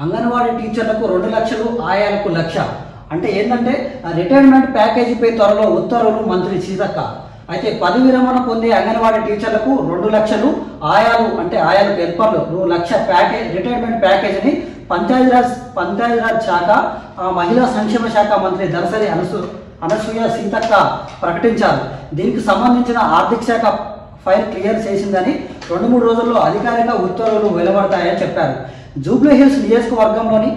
అంగన్వాడీ టీచర్లకు 2 లక్షలు, ఆయాలకు 1 లక్ష. అంటే ఏంటంటే రిటైర్మెంట్ ప్యాకేజీపై త్వరలో ఉత్తర్వులు మంత్రి సీతక్క. అయితే పదవి విరమణ పొందే అంగన్వాడీ టీచర్లకు 2 లక్షలు, ఆయాలకు హెల్పర్లు 1 లక్ష రిటైర్మెంట్ ప్యాకేజీని పంచాయతీరాజ్ శాఖ, మహిళా సంక్షేమ శాఖ మంత్రి దర్శని అనసూయ సీతక్క ప్రకటించారు. దీనికి సంబంధించిన ఆర్థిక శాఖ ఫైల్ క్లియర్ చేసిందని 2-3 రోజుల్లో అధికారిక ఉత్తర్వులు వెలువడతాయని చెప్పారు. జూబ్లీ హిల్స్ నియోజకవర్గంలోని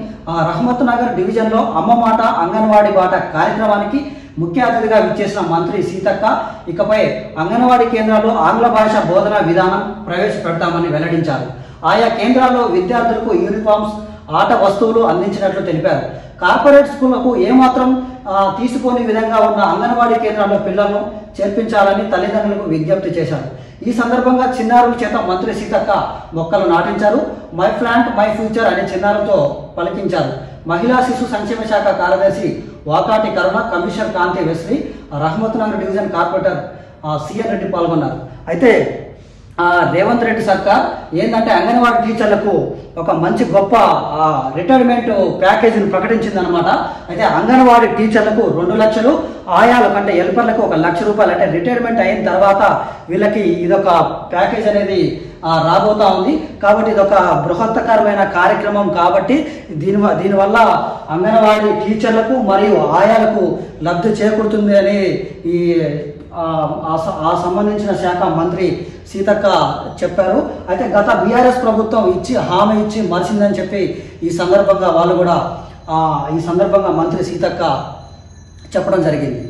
రహమత్ నగర్ డివిజన్లో అమ్మ మాట అంగన్వాడీ బాట కార్యక్రమానికి ముఖ్య అతిథిగా విచ్చేసిన మంత్రి సీతక్క ఇకపై అంగన్వాడీ కేంద్రాల్లో ఆంగ్ల భాష బోధన విధానం ప్రవేశపెడతామని వెల్లడించారు. ఆయా కేంద్రాల్లో విద్యార్థులకు యూనిఫామ్స్, ఆట వస్తువులు అందించినట్లు తెలిపారు. కార్పొరేట్ స్కూళ్లకు ఏమాత్రం తీసుకోని విధంగా ఉన్న అంగన్వాడీ కేంద్రాల్లో పిల్లలను చేర్పించాలని తల్లిదండ్రులకు విజ్ఞప్తి చేశారు. ఈ సందర్భంగా చిన్నారుల చేత మంత్రి సీతక్క మొక్కలు నాటించారు. మై ప్లాంట్ మై ఫ్యూచర్ అనే చిన్నారులతో పలికించారు. మహిళా శిశు సంక్షేమ శాఖ కార్యదర్శి Vakati Karuna, commissioner Kanthi Wesley, Rahmat Nagar division corporator CN Reddy పాల్గొన్నారు. అయితే రేవంత్ రెడ్డి సర్కార్ ఏంటంటే అంగన్వాడీ టీచర్లకు ఒక మంచి గొప్ప రిటైర్మెంట్ ప్యాకేజీని ప్రకటించిందనమాట. అయితే అంగన్వాడీ టీచర్లకు 2 లక్షలు, ఆయాలకు అంటే హెల్పర్లకు 1 లక్ష రూపాయలు. అంటే రిటైర్మెంట్ అయిన తర్వాత వీళ్ళకి ఇదొక ప్యాకేజ్ అనేది రాబోతా ఉంది. కాబట్టి ఇదొక బృహత్తకరమైన కార్యక్రమం. కాబట్టి దీనివల్ల అంగన్వాడీ టీచర్లకు మరియు ఆయాలకు లబ్ధి చేకూరుతుంది అని ఆ సంబంధించిన శాఖ మంత్రి సీతక్క చెప్పారు. అయితే గత బీఆర్ఎస్ ప్రభుత్వం హామీ ఇచ్చి మరిచిందని చెప్పి ఈ సందర్భంగా మంత్రి సీతక్క చెప్పడం జరిగింది.